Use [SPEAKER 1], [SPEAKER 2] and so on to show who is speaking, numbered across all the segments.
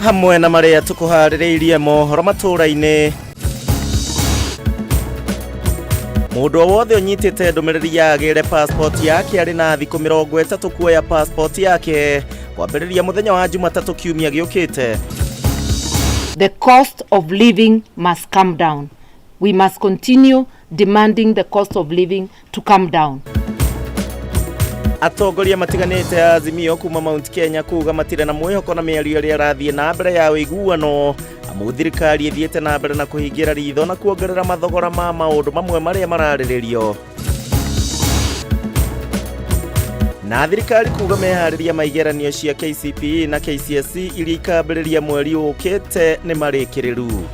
[SPEAKER 1] hamwe na maria tukuhaririirie mohoro Matuuraini. Mundu wothe unyitite ndumiriri yagire passport yake ari na thiku 30 kuoya passport yake kwambiriria muthenya wa Jumatatu kiumia giukite.
[SPEAKER 2] The cost of living must come down. We must continue demanding the cost of living to come down.
[SPEAKER 1] Atongoria matiganite Azimio kuma Mount Kenya kuga matire na mwihoko na miario ria rathie na mbere ya wiguano amu thirikari ithiete na mbere na kuhingira ritho na kuongerera mathogora ma maundu mamwe maria marariririo. Na thirikari kuga mehariria maigeranio cia KCPE na KCSE iria ikambiriria mweri ukite ni marikiriru.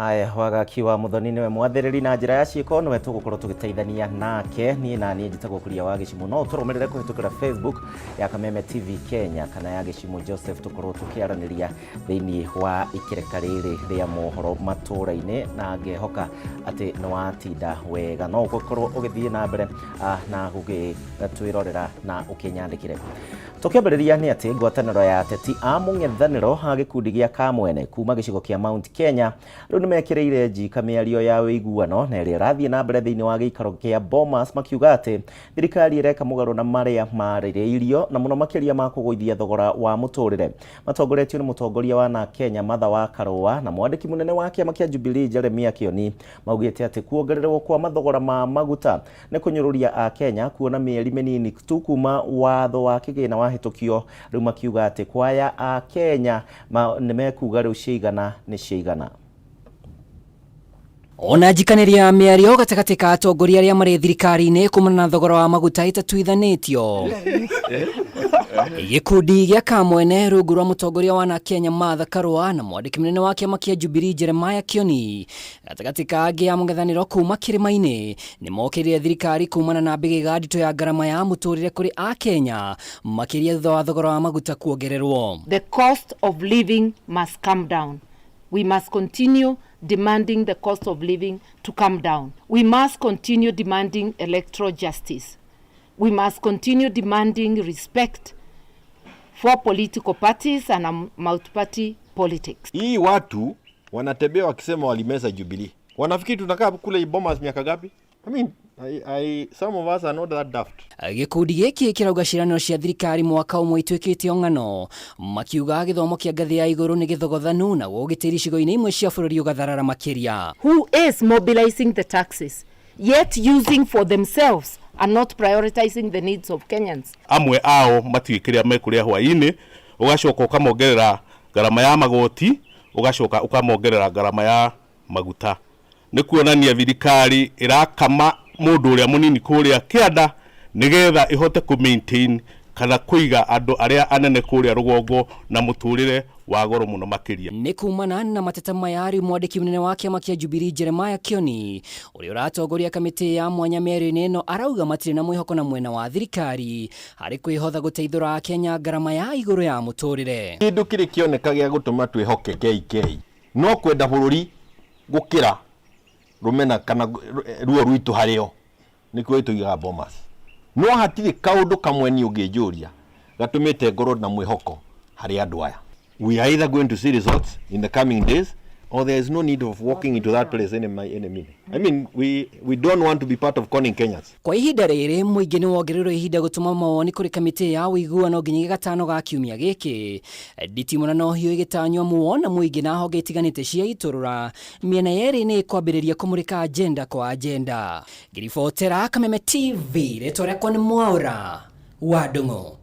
[SPEAKER 1] Aya wagakiwa muthoni we mwathiriri na njira ya ciiko no wetugukorwo tugiteithania nake ni na ni njitagwo kuria wa gicimu no turumirire kuhitukira Facebook ya Kameme TV Kenya kana ya gicimu Joseph tukorwo tukiaraniria thiini wa ikireka riri ria mohoro Matuuraini na ngehoka ati no watinda wega no gukorwo ugithie na mbere na gugitwirorera na ukinyandikire. Tukibiriria ni ati ngwataniro ya ateti a mung'ethaniro ha gikundi gia Kameme kuma gicigo kia Mount Kenya riu nimekireire njika miario ya wiguano na ria rathie na mbere thiini wa giikaro kia Bomas makiuga ati thirikari ireka mugaro na maria maririirio na muno makiria ma kugoithia thogora wa muturire. Matongoretio ni mutongoria wa na Kenya Martha wa Karua na mwandiki munene wa kiama kia Jubilee Jeremia Kioni maugite ati kuongererwo kwa mathogora ma maguta ni kunyururia a Kenya kuona mieri minini tu kuma watho wa kigina wa hitukio riu makiuga ati kwaya a Kenya nimekuga riu ciigana ni ciigana.
[SPEAKER 3] Ona njikaniria miario gatagati ka atongoria aria mari thirikari-ini kumana na thogora wa maguta itatuithanitio. Gikundi gia Kameme rungu rwa mutongoria wa na Kenya Martha Karua na mwandiki munene wa kiama kia Jubilee Jeremia Kioni gatagati ka angi ya mung'ethaniro kuma kirimaini ni mokirire thirikari kumana na mbigiga ndito ya garama ya muturire kuri a Kenya makiria thutha wa thogora wa maguta kuongererwo.
[SPEAKER 2] The cost of living must come down. We must continue demanding the cost of living to come down. We must continue demanding electoral justice. We must continue demanding respect for political parties and multi-party politics.
[SPEAKER 4] Hii watu wanatembea wakisema walimeza Jubilee. Wanafikiri tunakaa kule Bomas miaka gapi? I mean, some of us are not that daft.
[SPEAKER 3] Gikundi giki kirauga ciraniro cia thirikari mwaka umwe itwikite ong'ano makiuga githomo kia ngathi ya iguru ni githogothanu na gugitiri cigo-ini imwe cia bururi ugatharara makiria.
[SPEAKER 2] Who is mobilizing the taxes yet using for themselves and not prioritizing the needs of Kenyans?
[SPEAKER 5] Amwe ao matikiria mekuria hwaini ugacoka ukamongerera garama ya magoti ugacoka ukamongerera garama ya maguta. Ni kuonania thirikari irakama mundu uria munini kuria kianda nigetha ihote ku maintain kana kuiga andu aria anene kuria rugongo na muturire wa goro muno makiria.
[SPEAKER 3] Ni kumana na mateta mayari mwandiki munene wa kiama kia Jubilee Jeremia Kioni uria uratongoria kamiti ya mwanya meri-ini ino arauga matire na mwihoko na mwena wa thirikari hari kwihotha guteithura a Kenya garama ya iguru ya muturire.
[SPEAKER 4] Kindu kiri kioneka gia gutuma twihoke KK no kwenda bururi gukira rumena kana ruo rwitu hario nikuo ituiga Bomas no hatiri kaundu kamwe ni ungijuria gatumite ngoro na mwihoko hari andu aya. We are either going to see results in the coming days or there is no need of walking into that place any minute. I mean, we don't want to be part of conning Kenyans.
[SPEAKER 3] Kwa ihinda riri muingi ni wongererwo ihinda gutuma mawoni kuri kamiti ya wiguano nginya gatano ga kiumia giki nditimuna no hiyo igitanywa muona muingi na honge itiganite cia iturura miena yeri ni kwambiriria kumurika agenda kwa agenda. Giribotera Kameme TV retore kwa ni mwaura wa Ndung'u.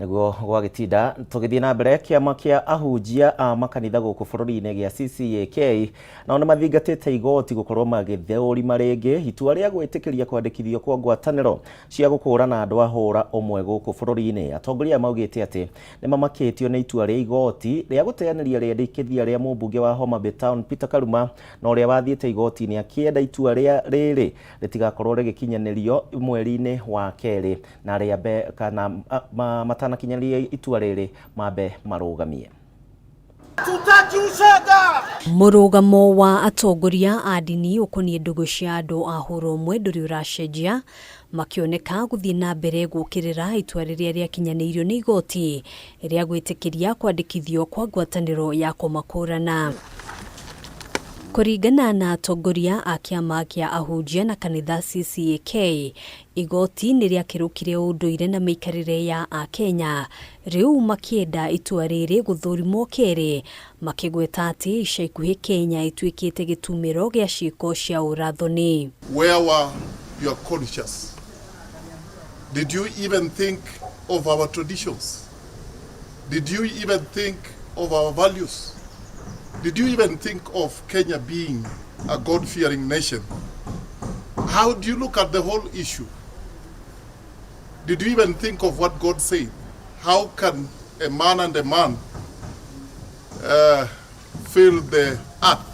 [SPEAKER 1] Niguo gwagitinda tugithie na mbere kiama kia ahunjia a makanitha guku bururi-ini gia CCAK na ona mathingatite igoti gukorwo magithurima ringi itua ria gwitikiria kwandikithio kwa ngwataniro cia gukurana andu ahura umwe guku bururi-ini. Atongoria maugite ati ni mamakitio na itua ria igoti ria guteaniria riandikithia ria mumbunge wa Homa Bay Town Peter Kaluma na uria wathiite igoti-ini akienda itua ria riri ritigakorwo rigikinyanirio mweri-ini wa keri na ria be kana na kinyaria itua riri mabe marugamie.
[SPEAKER 6] Murugamo wa atongoria a ndini ukoniĩ ndũgũ cia andũ a hũrũmwe ndũrĩ ũracenjia makĩoneka gũthiĩ na mbere gũkĩrĩra itua rĩrĩa rĩakinyanĩirio nĩ igoti rĩa gwĩtĩkĩria kwandĩkithio kwa ngwatanĩro ya kũmakũrana. Kũringana na atongoria a kĩama kĩa ahunjia na kanitha CCAK, igoti nĩ rĩakĩrũkire ũndũire na mĩikarĩre ya Akenya. Rĩu makĩenda itua rĩrĩ gũthũrimwo kerĩ, makĩgweta atĩ ica ikuhĩ Kenya ituĩkĩte gĩtumĩro gĩa ciĩko cia ũrathoni.
[SPEAKER 7] Where were your conscience? Did you even think of our traditions? Did you even think of our values? Did you even think of Kenya being a God-fearing nation? How do you look at the whole issue? Did you even think of what God said? How can a man and a man fill the earth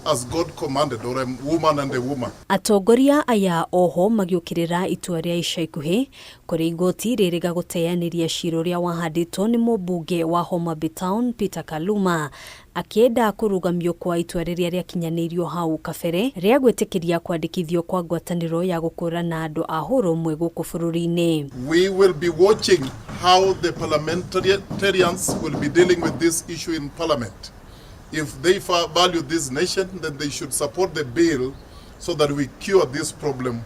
[SPEAKER 7] as God commanded, or a woman and a woman?
[SPEAKER 6] Atongoria aya oho magiukirira itua ria ica ikuhi kuri igoti ririga guteyanĩria cira ũrĩa wahandĩtwo nĩ mũmbunge wa Homa Bay Town Peter Kaluma, akienda kũrũgamio kwa itua rĩrĩa rĩakinyanĩirio hau kabere rĩa gwĩtĩkĩria kwandĩkithio kwa ngwatanĩro ya gũkũrana andũ a hũrũmwe gũkũ bũrũri-inĩ.
[SPEAKER 7] We will be watching how the parliamentarians will be dealing with this issue in parliament. If they value this nation, then they should support the bill so that we cure this problem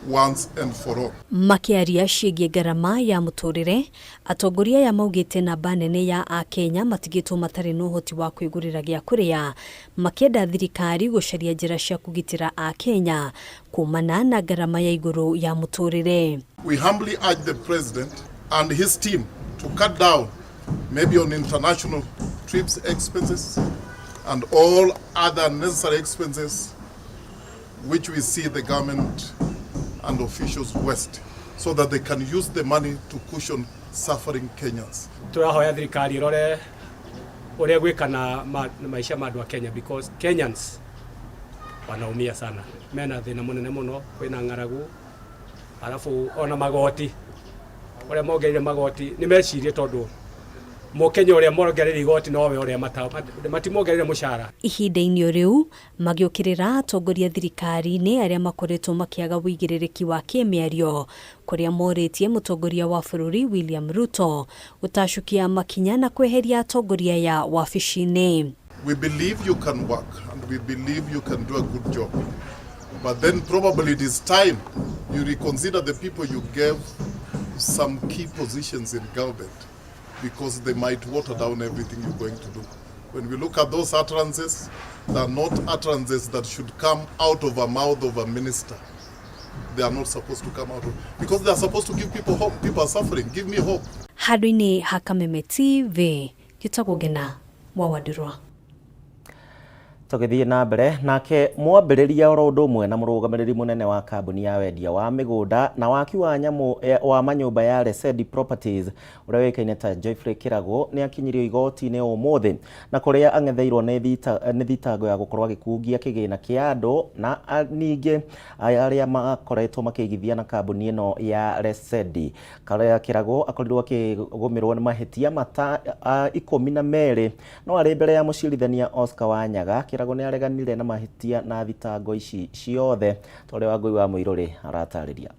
[SPEAKER 7] once and for all.
[SPEAKER 6] Makiaria ciĩgiĩ ngarama ya mũtũrĩre, atongoria ya maugĩte namba nene ya Akenya matigĩtwo matarĩ na ũhoti wa kwĩgũrĩra gĩa kũrĩa, makĩenda thirikari gũcaria njĩra cia kũgitĩra Akenya kumana na ngarama ya igũrũ ya mũtũrĩre.
[SPEAKER 7] We humbly urge the president and his team to cut down maybe on international trips expenses and all other necessary expenses which we see the government and officials waste, so that they can use the money to cushion suffering Kenyans.
[SPEAKER 8] Turahoya thirikari irore uria gwikana maisha ma andũ a Kenya, because Kenyans wanaumia sana, mena thina munene muno, kwina ng'aragu, alafu ona magoti uria mongereire magoti ni mecirie tondu Mokenya uria mongereire igoti nowe uria matimongereire mushara.
[SPEAKER 6] Ihinda-inĩ rĩu magiũkĩrĩra atongoria thirikari-inĩ arĩa makoretwo makĩaga wĩigĩrĩrĩki wa kĩmĩario kũrĩa morĩtie mũtongoria wa bũrũri William Ruto gũtacukia makinya na kweheria atongoria ya wabici-inĩ.
[SPEAKER 7] We believe you can work and we believe you can do a good job, but then probably it is time you reconsider the people you gave some key positions in government, because they might water down everything you're going to do. When we look at those utterances, they are not utterances that should come out of a mouth of a minister. They are not supposed to come out of, because they are supposed to give people hope. People are suffering. Give me hope.
[SPEAKER 6] Handũ-inĩ ha Kameme TV, gĩtagwo Ngina Mwawadurwa.
[SPEAKER 1] Tũgĩthiĩ na mbere, nake mwambĩrĩria oro ũndũ ũmwe na mũrũgamĩrĩri mũnene wa kambuni ya wendia wa mĩgũnda na waki wa nyamũ wa manyũmba ya Lesedi Properties ũrĩa wĩkaine ta Joyfrey Kĩrago nĩ akinyirio igoti-inĩ ũmũthĩ, na kũrĩa ang'etheirwo nĩ thitango ya gũkorwo agĩkungia kĩgĩna kĩa andũ na ningĩ arĩa makoretwo makĩigithia na kambuni ĩno ya Lesedi. Kĩrago akorirwo akĩgũmĩrwo nĩ mahĩtia mata 12 no arĩ mbere ya mũcirithania Oscar Wanyaga. Kĩrago nĩ areganire na mahĩtia na thitango ici ciothe. Tore wa Ngũi wa Mũirũrĩ aratarĩria.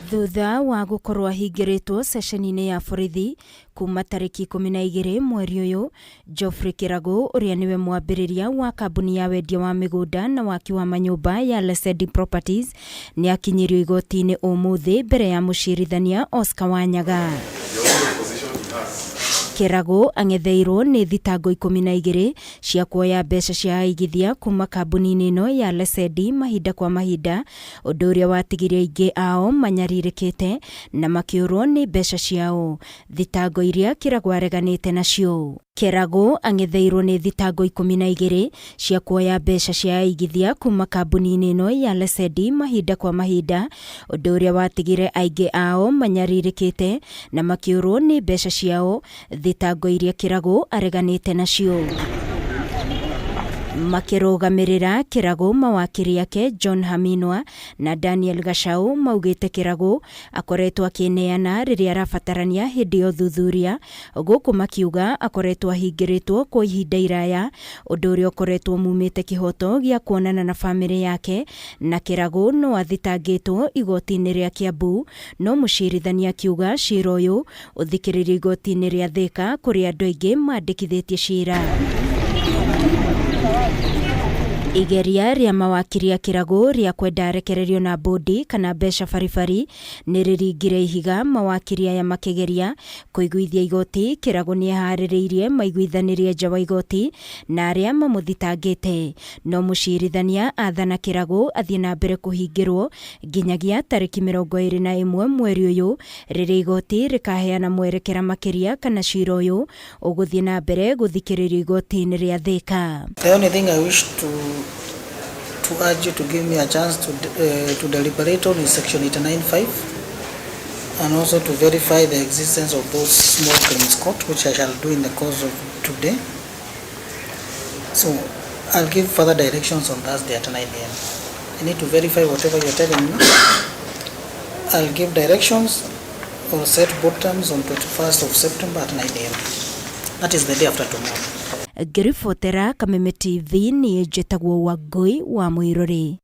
[SPEAKER 9] Thutha wa gũkorwo ahingĩrĩtwo ceceni-inĩ ya borithi kuma tarĩki 12 mweri ũyũ, Joyfrey Kĩrago ũrĩa nĩwe mwambĩrĩria wa kambuni ya wendia wa mĩgũnda na waki wa manyũmba ya Lesedi Properties nĩ akinyirio igoti-inĩ ũmũthĩ mbere ya mũcirithania Oscar Wanyaga. Kĩrago ang'etheirwo nĩ thitango 12 cia kuoya mbeca cia aigithia kuma kambuni-inĩ ĩno ya Lesedi mahinda kwa mahinda, ũndũ ũrĩa watigirie aingĩ ao manyarirĩkĩte na makĩũrwo nĩ mbeca ciao, thitango iria Kĩrago areganĩte nacio. Kĩrago ang'etheirwo nĩ thitango 12 cia kuoya mbeca cia aigithia kuma kambuni-inĩ ĩno ya Lesedi mahinda kwa mahinda, ũndũ ũrĩa watigire aingĩ ao manyarirĩkĩte na makĩũrwo nĩ mbeca ciao, thitango iria Kĩrago areganĩte nacio. Makirugamirira kirago mawakiri yake John Haminwa na Daniel Gachau maugite kirago akoretwo akineana riria arabatarania hindi ya thuthuria guku makiuga akoretwo ahingiritwo kwa ihinda iraya undu uria ukoretwo mumite kihoto gia kuonana na family yake na kirago no athitangitwo igoti-ini ria Kiambu no mucirithania akiuga cira uyu uthikiririo igoti-ini ria Thika kuri andu aingi mandikithitie cira. Igeria ria mawakiri ya kirago ria kwenda arekererio na bodi kana mbeca baribari ni riringire ihiga mawakiri aya makigeria kuiguithia igoti. Kirago ni haririirie maiguithanirie nja wa igoti na aria mamuthitangite no mucirithania athana kirago athie na mbere kuhingirwo nginyagia tariki 21 mweri uyu riria igoti rikaheana mwerekera makiria kana cira uyu uguthie na mbere guthikiririo igoti-ini ria Thika.
[SPEAKER 10] The only thing I wish to urge you to give me a chance to deliberate on is section 895 and also to verify the existence of those small claims court, which I shall do in the course of today. So I'll give further directions on Thursday at 9 a.m. I need to verify whatever you're telling me. I'll give directions or set board terms on 21st of September at 9 a.m. That is the day after tomorrow.
[SPEAKER 9] Ngiribotera Kameme TV ni njitagwo Wangui wa Mwiruri.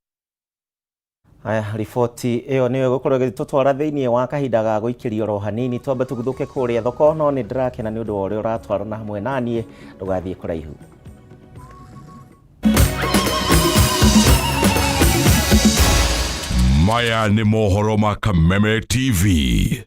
[SPEAKER 1] Aya, riboti iyo niyo gukorwo gitutwara thiini wa kahinda ga guikirio ro hanini twambe tuguthuke kuria thoko no ni ndirakena ni undu wa uria uratwarana hamwe nanie ndugathie kuraihu.
[SPEAKER 11] Maya ni mohoro ma Kameme TV.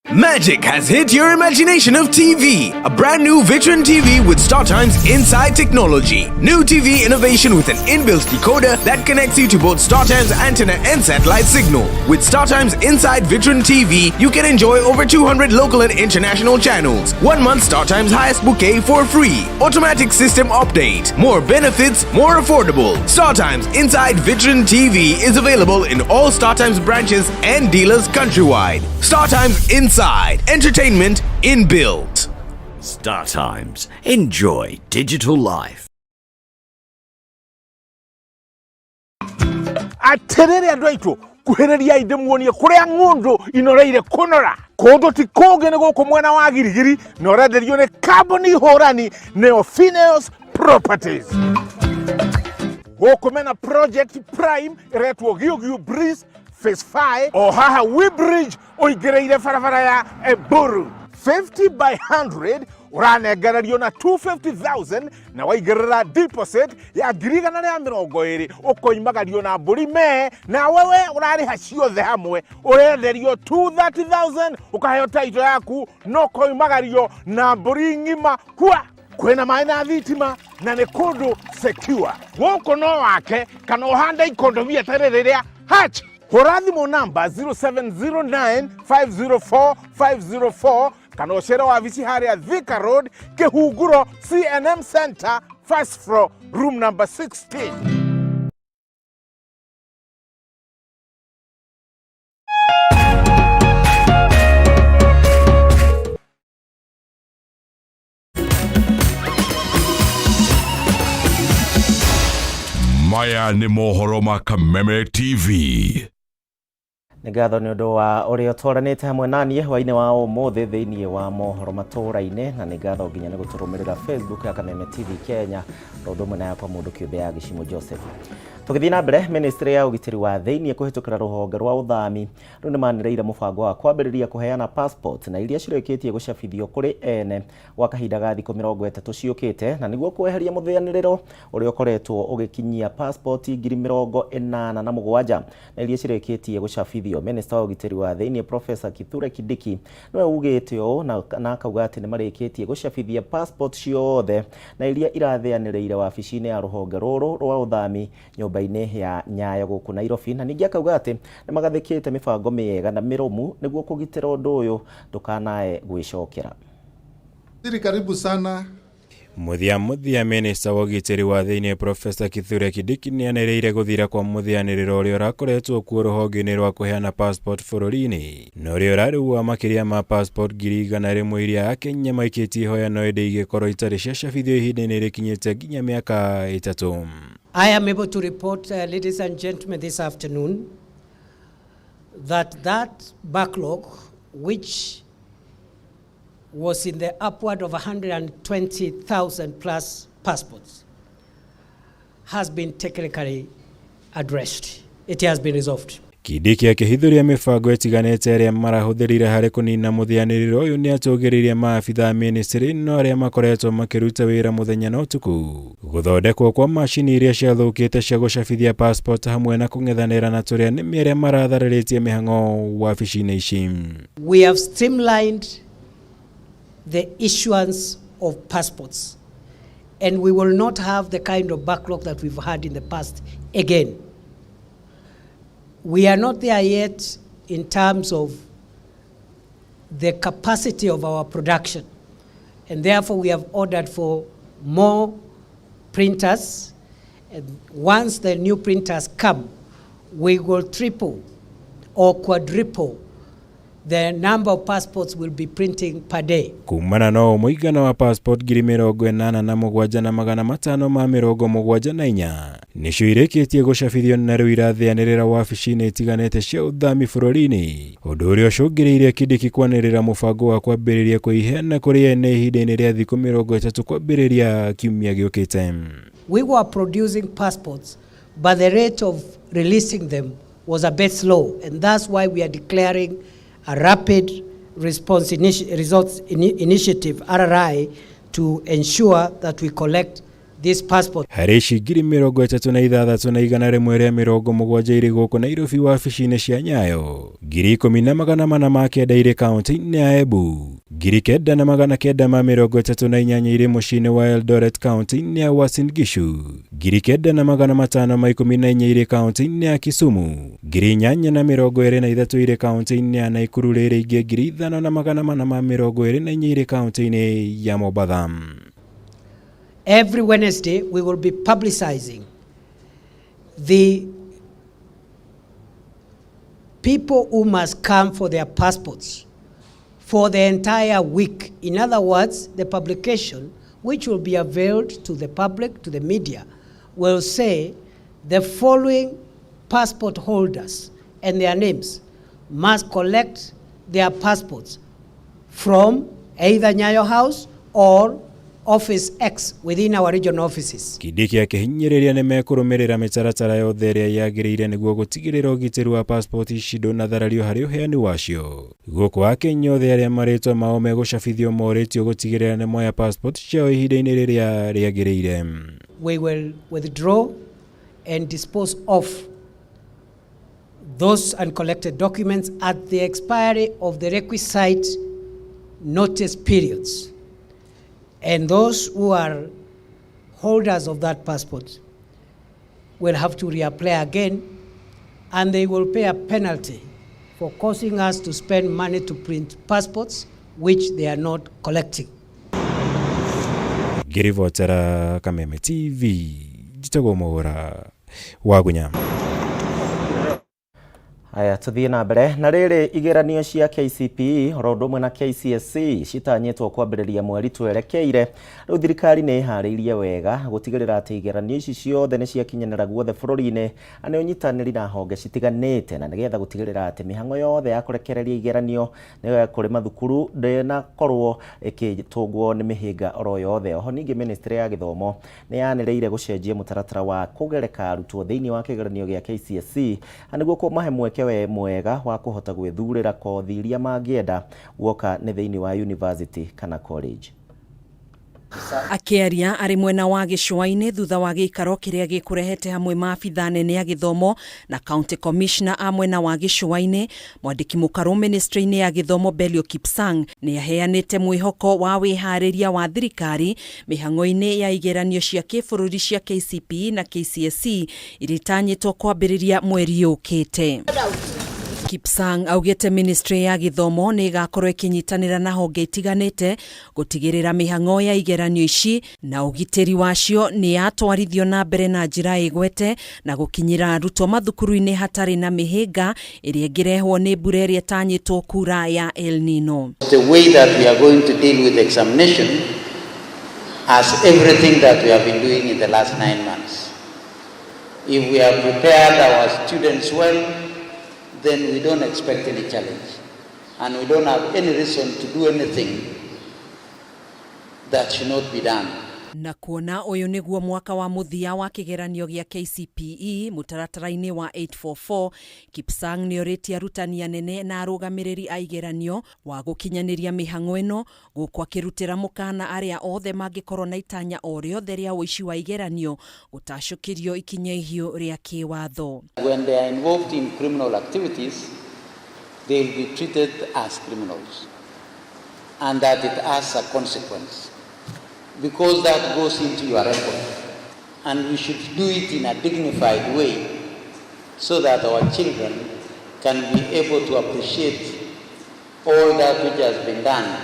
[SPEAKER 12] Magic has hit your imagination of TV. A brand new Vitron TV with StarTime's inside technology. New TV innovation with an inbuilt decoder that connects you to both StarTime's antenna and satellite signal. With StarTime's inside Vitron TV, you can enjoy over 200 local and international channels. 1 month StarTime's highest bouquet for free. Automatic system update. More benefits, more affordable. StarTime's inside Vitron TV is available in all StarTime's branches and dealers countrywide. StarTime's inside. Entertainment inbuilt.
[SPEAKER 13] StarTimes. Enjoy digital life.
[SPEAKER 14] Aterere andwaitu kuhereria inde muonie kuria ngundu inoreire kunora kondo ti kogene goko mwena wa girigiri norenderio ne carbon horani Neophineos Properties. Goko mena project prime retwo Giugiu Breeze Phase 5 o haha Webridge oigereire farafara ya Eburu 50 by 100 uranengererio na 250,000 na waigerera deposit ya girigana ya 20 ukoimagario na mburi me na wewe urariha ciothe hamwe urenderio 230,000 ukaheo title yaku no koimagario na mburi ngima kwa kwena maina thitima na ne kundu secure woko no wake kana uhanda ikondo bia terereria hatch Horathimo number 0709504504 kana ucera wa visi haria Thika Road Kihunguro CNM Center first floor room number 16.
[SPEAKER 11] Maya ni mohoro ma Kameme TV.
[SPEAKER 1] Ngatho ni undu wa uria twaranite hamwe nanie hwaine wa umuthi thiini wa mohoro Matuuraini na ngatho nginya ni guturumirira Facebook ya Kameme TV Kenya rondu mwe na yakwa mundu kiumbe ya Gishimo Joseph. Tugithii na mbere ministry ya ugitiri wa thiini kuhitukira ruhonge rwa uthami rundu manireire mubango wa kwambiriria kuheana passport na iria cireketie gucabithio kuri ene wa kahinda ga thikũ 30 ciukite na niguo kweheria muthianiriro uria ukoretwo ugikinyia passport 87,000 na iria cireketie gucabithio. Minister wa ugitiri wa thiini Professor Kithure Kindiki niwe ugite o na akauga ati ni mareketie gucabithia passport ciothe na iria iratheaniriire wabici-ini ya ruhonge ruru rwa uthami nyumba-ini ya Nyayo guku Nairobi na ningi akauga ati ni magathikite mibango miega na miromu niguo kugitira undu uyu ndukanae gwicokera.
[SPEAKER 7] Karibu sana
[SPEAKER 15] muthia minister wa gitiri wa thiini Professor Kithure Kindiki ni anereire guthira kwa muthianiriro uria urakoretwo kuo ruhonge-ini rwa kuheana passport bururi-ini no uria urariua makiria ma passport 100,000 iria Akenya maikitie hoya no ende igikorwo itari ciacabithio ihinda-ini rikinyite nginya miaka 3.
[SPEAKER 16] I am able to report, ladies and gentlemen, this afternoon that backlog, which was in the upward of 120,000 plus passports, has been technically addressed. It has been resolved.
[SPEAKER 15] Kindiki akihithuria mibango itiganite iria marahuthirire hari kunina muthianiriro uyu ni atugiririe maabitha ministry no aria makoretwo makiruta wira muthenya na utuku guthondekwo kwa machini iria ciathukite cia gucabithia passport hamwe na kung'ethanira na turia nimi aria marathariritie mihango wabici-ini ici.
[SPEAKER 16] We have streamlined the issuance of passports, and we will not have the kind of backlog that we've had in the past again. We are not there yet in terms of the capacity of our production, and therefore we have ordered for more printers, and once the new printers come, we will triple or quadruple the number of passports we'll be printing per day.
[SPEAKER 15] Kumana no muigana wa passport 87,574 nicio irikitie gucabithio na riu irathianirira wabici-ini itiganite cia uthami bururi-ini undu uria ucungiriire Kindiki kwanirira mubango wa kwambiriria kuiheana kuri ene ihinda-ini ria thiku 30 kwambiriria kiumia giukite.
[SPEAKER 16] We were producing passports, but the rate of releasing them was a bit slow, and that's why we are declaring a rapid response initiative, RRI, to ensure that we collect this passport.
[SPEAKER 15] Harishi 36,170 iri guku Nairobi wabici-ini cia Nyayo, 10,400 iri kaunti-ini ya Embu, 9,938 iri muciĩ-ini wa Eldoret kaunti-ini ya Uasin Gishu, 9,514 iri kaunti-ini ya Kisumu, 8,023 iri kaunti-ini ya Nakuru, riri ingi 5,424 iri kaunti-ini ya Mombasa.
[SPEAKER 16] Every Wednesday, we will be publicizing the people who must come for their passports for the entire week. In other words, the publication, which will be availed to the public, to the media, will say the following passport holders and their names must collect their passports from either Nyayo House or Office X within our regional offices.
[SPEAKER 15] Kindiki akihinyiriria ni mekurumirira mitaratara yothe iria yagiriire niguo gutigirira ugitiri wa passport ici ndũnatharario hari uheani wacio. Guku Akenya othe aria maritwa mao megucabithio moritio gutigirira ni moya passport ciao ihinda-ini riria riagiriire.
[SPEAKER 16] We will withdraw and dispose of those uncollected documents at the expiry of the requisite notice periods. And those who are holders of that passport will have to reapply again, and they will pay a penalty for causing us to spend money to print passports which they are not collecting.
[SPEAKER 15] Girivotera Kameme TV, jitagwo Mwaura wa Gunyama.
[SPEAKER 1] Aya tuthie na mbere na riri igeranio cia KCPE orodomwe na KCSE citanyitwo kwambiriria mweri twerekeire. Riu thirikari ni ihariirie wega gutigirira ati igeranio ici ciothe ni ciakinyanira guothe bururi-ini ani unyitaniri na honge citiganite na nigetha gutigirira ati mihango yothe ya kurekereria igeranio ni kuri mathukuru na korwo ikitungwo ni mihinga oro yothe. Oho ningi ministry ya githomo ni yaniriire gucenjia mutaratara wa kugereka arutwo thiini wa kigeranio gia KCSE aniguo kumahe mweke mwega wa kuhota gwithurira kothi iria mangienda guoka ni thiini wa university kana college.
[SPEAKER 17] Akiaria ari mwena wa gicua-ini thutha wa giikaro kiria gikurehete hamwe maabitha nene ya githomo na county commissioner a mwena wa gicua-ini, mwandiki mukaru ministry-ini ya githomo Belio Kipsang ni aheanite mwihoko wa wihariria wa thirikari mihango-ini ya igeranio cia kibururi cia KCPE na KCSE iritanyitwo kwambiriria mweri ukite. Kipsang augete ministry ya githomo ni igakorwo ikinyitanira na honge itiganite gutigirira mihang'o ya igeranio ici na ugitiri wacio ni yatwarithio na mbere na njira igwete na gukinyira arutwo mathukuru-ini hatari na mihinga iria ingirehwo ni mbura iria itanyitwo kura ya El Nino.
[SPEAKER 18] The way that we are going to deal with examination as everything that we have been doing in the last 9 months. If we have prepared our students well, then we don't expect any challenge. And we don't have any reason to do anything that should not be done.
[SPEAKER 17] Na kuona uyu niguo mwaka wa muthia wa kigeranio gia KCPE mutaratara-ini wa 844, Kipsang ni oriti arutani anene na arugamiriri a igeranio wa gukinyaniria mihang'o ino gukwa kirutira mukana aria othe mangikorwo na itanya o riothe ria uici wa igeranio gutacukirio ikinya ihio ria kiwatho.
[SPEAKER 18] When they are involved in criminal activities, they will be treated as criminals, and that it has a consequence, because that goes into your record, and we should do it in a dignified way so that our children can be able to appreciate all that which has been done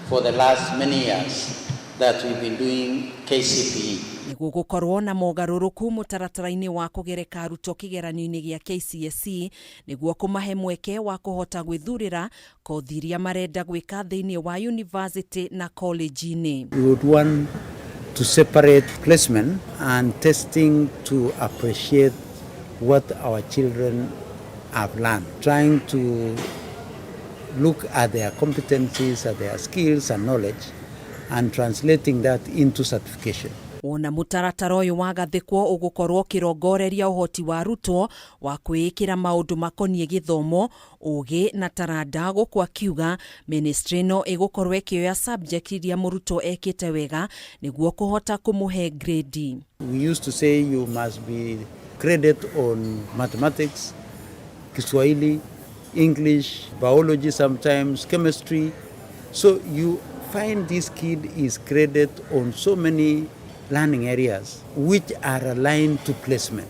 [SPEAKER 18] for the last many years that we've been doing KCPE.
[SPEAKER 17] Niguo gukorwo na mogaruruku mutaratara-ini wa kugereka arutwo kigeranio-ini gia KCSE niguo kumahe mweke wa kuhota gwithurira kothi iria marenda gwika thiini wa university na college-ini.
[SPEAKER 19] We would want to separate placement and testing to appreciate what our children have learned, trying to look at their competencies, at their skills and knowledge, and translating that into certification.
[SPEAKER 17] Wona mutaratara uyu wagathikwo ugukorwo kirongoreria uhoti wa arutwo wa kwikira maundu makonie githomo ugi na taranda gukwa kiuga ministry no igukorwo ikioya subject iria murutwo ekite wega niguo kuhota kumuhe grade.
[SPEAKER 19] We used to say you must be graded on mathematics, Kiswahili, English, biology, sometimes chemistry. So you find this kid is graded on so many learning areas which are aligned to placement.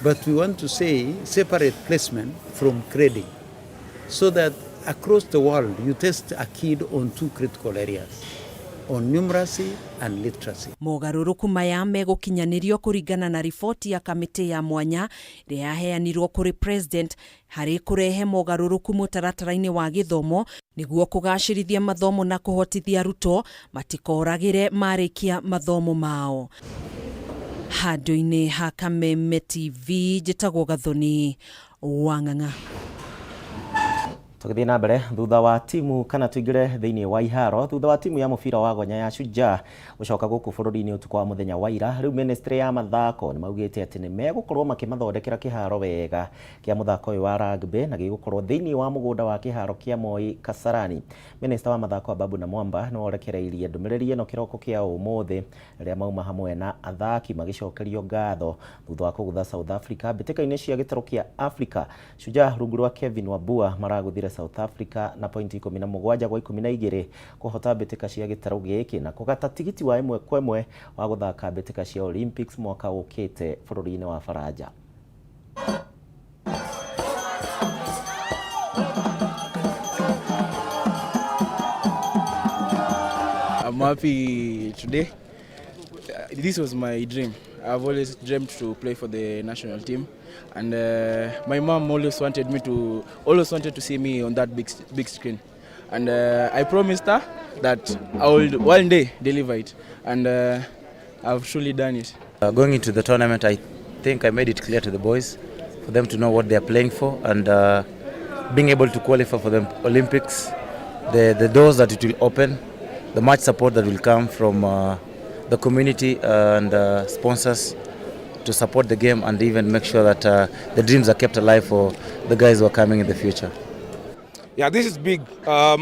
[SPEAKER 19] But we want to say separate placement from grading so that across the world you test a kid on 2 critical areas, on numeracy and literacy.
[SPEAKER 17] Mogaruruku maya megukinyanirio kuringana na ripoti ya kamiti ya mwanya iria yaheanirwo kuri president hari kurehe mogaruruku mutaratara-ini wa githomo niguo kugacirithia mathomo na kuhotithia arutwo matikoragire marikia mathomo mao. Handu-ini ha Kameme TV njitagwo Gathoni Wang'ang'a.
[SPEAKER 1] Tukithii na mbere thutha wa timu kana tuingire thiini wa iharo thutha wa timu ya mubira wa gonya ya Shujaa gucoka guku bururi-ini utuko wa muthenya wa ira riu ministry ya mathako ni maugite ati ni megukorwo makimathondekera kiharo wega kia muthako uyu wa rugby na gigukorwo thiini wa mugunda wa kiharo kia Moi Kasarani. Minister wa mathako Babu na Mwamba no orekereirie ndumiriri ino kiroko kia umuthi ria mauma hamwe na athaki magicokerio ngatho thutha wa kugutha South Africa bitika-ini cia gitaro kia Africa. Shujaa rungu rwa Kevin Wabua maraguthire South Africa na pointi 17 gwa 12 kuhota bitika cia gitaro giki na kugata tigiti wa 1-1 wa guthaka bitika cia Olympics mwaka ukite bururi-ini wa Faraja.
[SPEAKER 20] I'm happy today. This was my dream. I've always dreamed to play for the national team, and my mom always wanted to see me on that big screen, and I promised her that I will one day deliver it, and I've truly done it.
[SPEAKER 21] Going into the tournament, I think I made it clear to the boys for them to know what they are playing for, and being able to qualify for the Olympics, the doors that it will open, the much support that will come from the community and sponsors to support the game and even make sure that the dreams are kept alive for the guys who are coming in the future.
[SPEAKER 14] Yeah, this is big.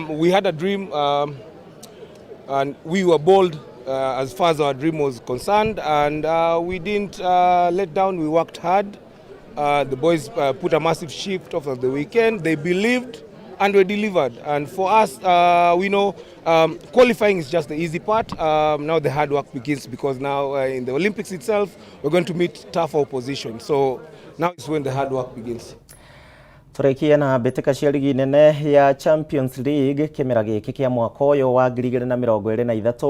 [SPEAKER 14] We had a dream and we were bold as far as our dream was concerned, and we didn't let down. We worked hard. The boys put a massive shift over the weekend. They believed and we delivered. And for us, we know qualifying is just the easy part. Now the hard work begins, because now in the Olympics itself, we're going to meet tougher opposition. So now is when the hard work begins.
[SPEAKER 1] Tũrĩkie na mbĩtĩka cia ligi nene ya Champions League kĩmera gĩkĩ kĩa mwaka ũyũ wa 2023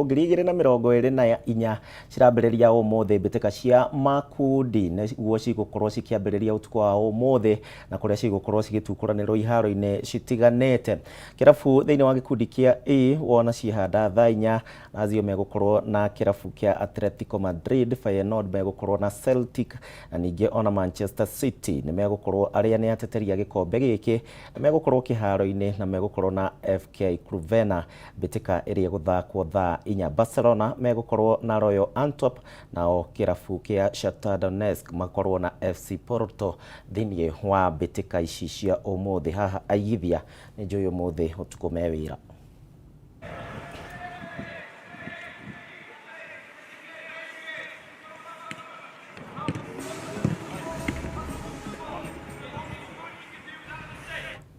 [SPEAKER 1] 2024 cirambĩrĩria ũmũthĩ. Mbĩtĩka cia makundi nĩguo cigũkorwo cikĩambĩrĩria ũtukũ wa ũmũthĩ na kũrĩa cigũkorwo cigĩtukũranĩrwo iharo-inĩ citiganĩte. Kĩrabu thĩinĩ wa gĩkundi kĩa E wona cihanda thaa 4 Lazio megũkorwo na kĩrabu kĩa Atletico Madrid, Feyenoord megũkorwo na Celtic na ningĩ ona Manchester City nĩ megũkorwo arĩa nĩ ateteria gĩkombe gĩkĩ na megũkorwo kĩharo-inĩ na megũkorwo na FK Crvena. Mbĩtĩka ĩrĩa gũthakwo thaa 4 Barcelona megũkorwo na Royal Antwerp nao kĩrabu kĩa Shakhtar Donetsk makorwo na FC Porto thĩinĩ wa mbĩtĩka ici cia ũmũthĩ. Haha aigithia nĩ njũĩ ũmũthĩ ũtukũ me wĩra.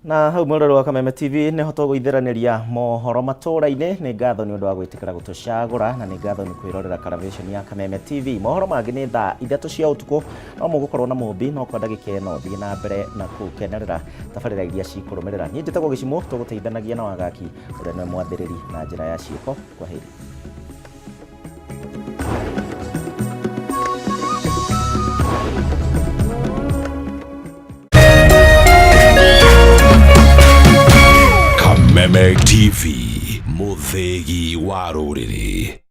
[SPEAKER 1] Na hau mũrũrũ wa Kameme TV nĩ hoto gũithĩranĩria mohoro matũra-inĩ. Nĩ ngatho nĩ ũndũ wa gwĩtĩkĩra gũtũcagũra na nĩ ngatho nĩ kwĩrorera television ya Kameme TV. Mohoro mangĩ nĩ thaa 3 cia ũtukũ, no mũgũkorwo na mũmbi no kwa ndagĩka ĩno thiĩ na mbere na gũkenerera tabarĩra iria cikũrũmĩrĩra. Niĩ njĩtagwo Gĩcimũ, tũgũteithanagia na wagaki ũrĩa nĩ mwathĩrĩri na njĩra ya ciĩko. Kwaheri.
[SPEAKER 11] Kameme TV, mũthĩgi wa rũrĩrĩ.